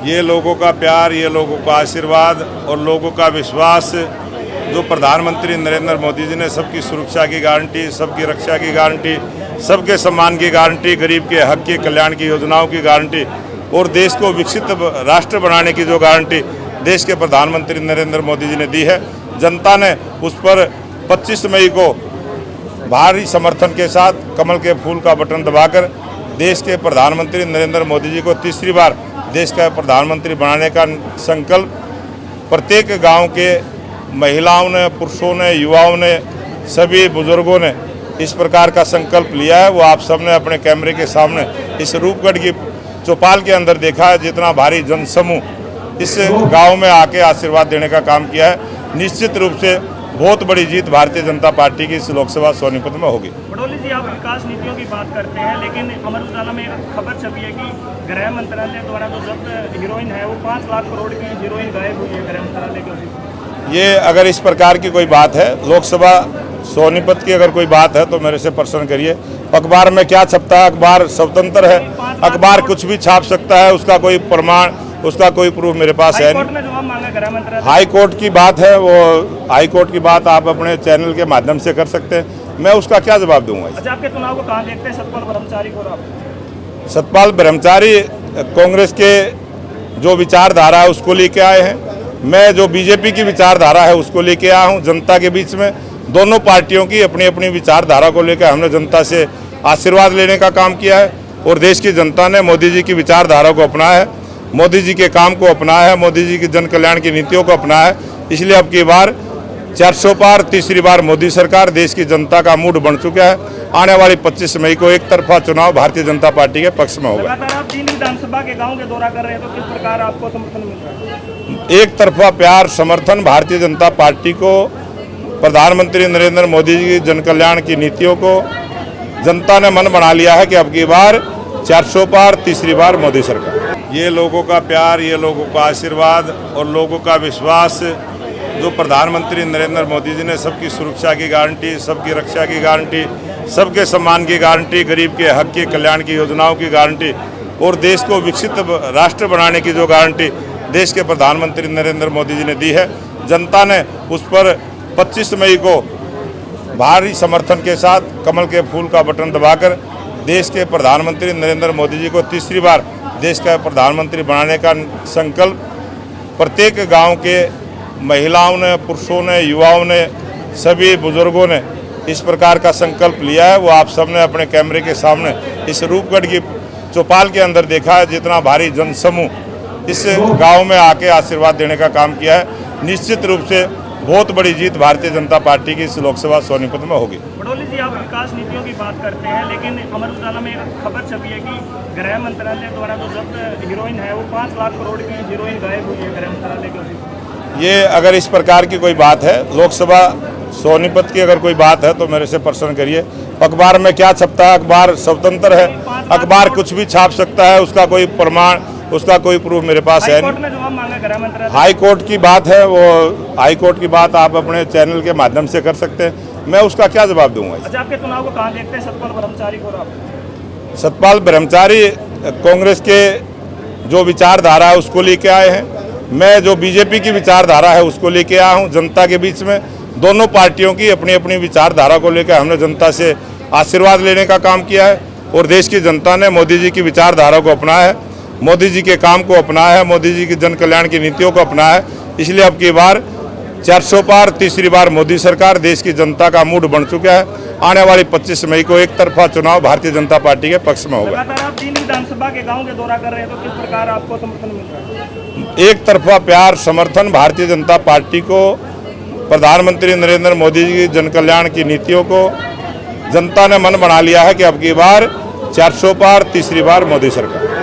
ये लोगों का प्यार, ये लोगों का आशीर्वाद और लोगों का विश्वास जो प्रधानमंत्री नरेंद्र मोदी जी ने सबकी सुरक्षा की गारंटी, सबकी रक्षा की गारंटी, सबके सम्मान की गारंटी, गरीब के हक के कल्याण की योजनाओं की गारंटी और देश को विकसित राष्ट्र बनाने की जो गारंटी देश के प्रधानमंत्री नरेंद्र मोदी जी ने दी है, जनता ने उस पर 25 मई को भारी समर्थन के साथ कमल के फूल का बटन दबाकर देश के प्रधानमंत्री नरेंद्र मोदी जी को तीसरी बार देश का प्रधानमंत्री बनाने का संकल्प प्रत्येक गांव के महिलाओं ने, पुरुषों ने, युवाओं ने, सभी बुजुर्गों ने इस प्रकार का संकल्प लिया है। वो आप सबने अपने कैमरे के सामने इस रूपगढ़ की चौपाल के अंदर देखा है, जितना भारी जनसमूह इस गांव में आके आशीर्वाद देने का काम किया है। निश्चित रूप से बहुत बड़ी जीत भारतीय जनता पार्टी की इस लोकसभा सोनीपत में होगी। बड़ोली जी, आप विकास नीतियों की बात करते हैं, लेकिन अमर उजाला में खबर छपी है कि गृह मंत्रालय द्वारा जो जब्त हीरोइन है वो 5 लाख करोड़ की हीरोइन गायब हुई है गृह मंत्रालय की ओर से। ये अगर इस प्रकार की कोई बात है, लोकसभा सोनीपत की अगर कोई बात है तो मेरे से प्रश्न करिए। अखबार में क्या छपता है? अखबार स्वतंत्र है, अखबार कुछ भी छाप सकता है, उसका कोई प्रमाण, उसका कोई प्रूफ मेरे पास है नहीं। हाई कोर्ट की बात है, वो हाई कोर्ट की बात आप अपने चैनल के माध्यम से कर सकते हैं, मैं उसका क्या जवाब दूंगा। अच्छा, आपके चुनाव को कहाँ देखते हैं सतपाल ब्रह्मचारी को? सतपाल ब्रह्मचारी कांग्रेस के जो विचारधारा है उसको लेके आए हैं, मैं जो बीजेपी की विचारधारा है उसको लेके आया हूँ। जनता के बीच में दोनों पार्टियों की अपनी अपनी विचारधारा को लेकर हमने जनता से आशीर्वाद लेने का काम किया है और देश की जनता ने मोदी जी की विचारधारा को अपनाया है, मोदी जी के काम को अपनाया है, मोदी जी की जन कल्याण की नीतियों को अपनाया है। इसलिए अब की बार 400 पार तीसरी बार मोदी सरकार, देश की जनता का मूड बन चुका है। आने वाली 25 मई को एक तरफा चुनाव भारतीय जनता पार्टी के पक्ष में होगा। लगातार आप 3 विधानसभा के गाँव के दौरा कर रहे हैं, तो किस प्रकार आपको समर्थन मिल रहा है? एक तरफा प्यार, समर्थन भारतीय जनता पार्टी को, प्रधानमंत्री नरेंद्र मोदी जी की जन कल्याण की नीतियों को जनता ने मन बना लिया है कि अब की बार 400 पार तीसरी बार मोदी सरकार। ये लोगों का प्यार, ये लोगों का आशीर्वाद और लोगों का विश्वास जो प्रधानमंत्री नरेंद्र मोदी जी ने सबकी सुरक्षा की गारंटी, सबकी रक्षा की गारंटी, सबके सम्मान की गारंटी, गरीब के हक के कल्याण की योजनाओं की गारंटी और देश को विकसित राष्ट्र बनाने की जो गारंटी देश के प्रधानमंत्री नरेंद्र मोदी जी ने दी है, जनता ने उस पर 25 मई को भारी समर्थन के साथ कमल के फूल का बटन दबाकर देश के प्रधानमंत्री नरेंद्र मोदी जी को तीसरी बार देश का प्रधानमंत्री बनाने का संकल्प प्रत्येक गांव के महिलाओं ने, पुरुषों ने, युवाओं ने, सभी बुजुर्गों ने इस प्रकार का संकल्प लिया है। वो आप सबने अपने कैमरे के सामने इस रूपगढ़ की चौपाल के अंदर देखा है, जितना भारी जनसमूह इस गांव में आके आशीर्वाद देने का काम किया है। निश्चित रूप से बहुत बड़ी जीत भारतीय जनता पार्टी की इस लोकसभा सोनीपत में होगी। बड़ोली जी, आप विकास नीतियों की बात करते हैं, लेकिन अमर उजाला में खबर छपी है कि गृह मंत्रालय द्वारा जो जब्त हीरोइन है वो 5 लाख करोड़ की हीरोइन गायब हुई है गृह मंत्रालय की ओर से। ये अगर इस प्रकार की कोई बात है, लोकसभा सोनीपत की अगर कोई बात है तो मेरे से प्रश्न करिए। अखबार में क्या छपता है? अखबार स्वतंत्र है, अखबार कुछ भी छाप सकता है, उसका कोई प्रमाण, उसका कोई प्रूफ मेरे पास है नहीं। हाई कोर्ट की बात है, वो हाई कोर्ट की बात आप अपने चैनल के माध्यम से कर सकते हैं, मैं उसका क्या जवाब दूंगा। अच्छा, आपके चुनाव को कहाँ देखते हैं सतपाल ब्रह्मचारी को? सतपाल ब्रह्मचारी कांग्रेस के जो विचारधारा है उसको लेके आए हैं, मैं जो बीजेपी की विचारधारा है उसको लेके आया हूँ। जनता के बीच में दोनों पार्टियों की अपनी अपनी विचारधारा को लेकर हमने जनता से आशीर्वाद लेने का काम किया है और देश की जनता ने मोदी जी की विचारधारा को अपनाया है, मोदी जी के काम को अपनाया है, मोदी जी की जन कल्याण की नीतियों को अपनाया है। इसलिए अब की बार 400 पार तीसरी बार मोदी सरकार, देश की जनता का मूड बन चुका है। आने वाली 25 मई को एक तरफा चुनाव भारतीय जनता पार्टी के पक्ष में होगा। लगातार आप 3 विधानसभा के गाँव के दौरा कर रहे हैं, तो किस प्रकार आपको समर्थन मिल रहा है? एक तरफा प्यार, समर्थन भारतीय जनता पार्टी को, प्रधानमंत्री नरेंद्र मोदी जी की जन कल्याण की नीतियों को जनता ने मन बना लिया है कि अब की बार 400 पार तीसरी बार मोदी सरकार।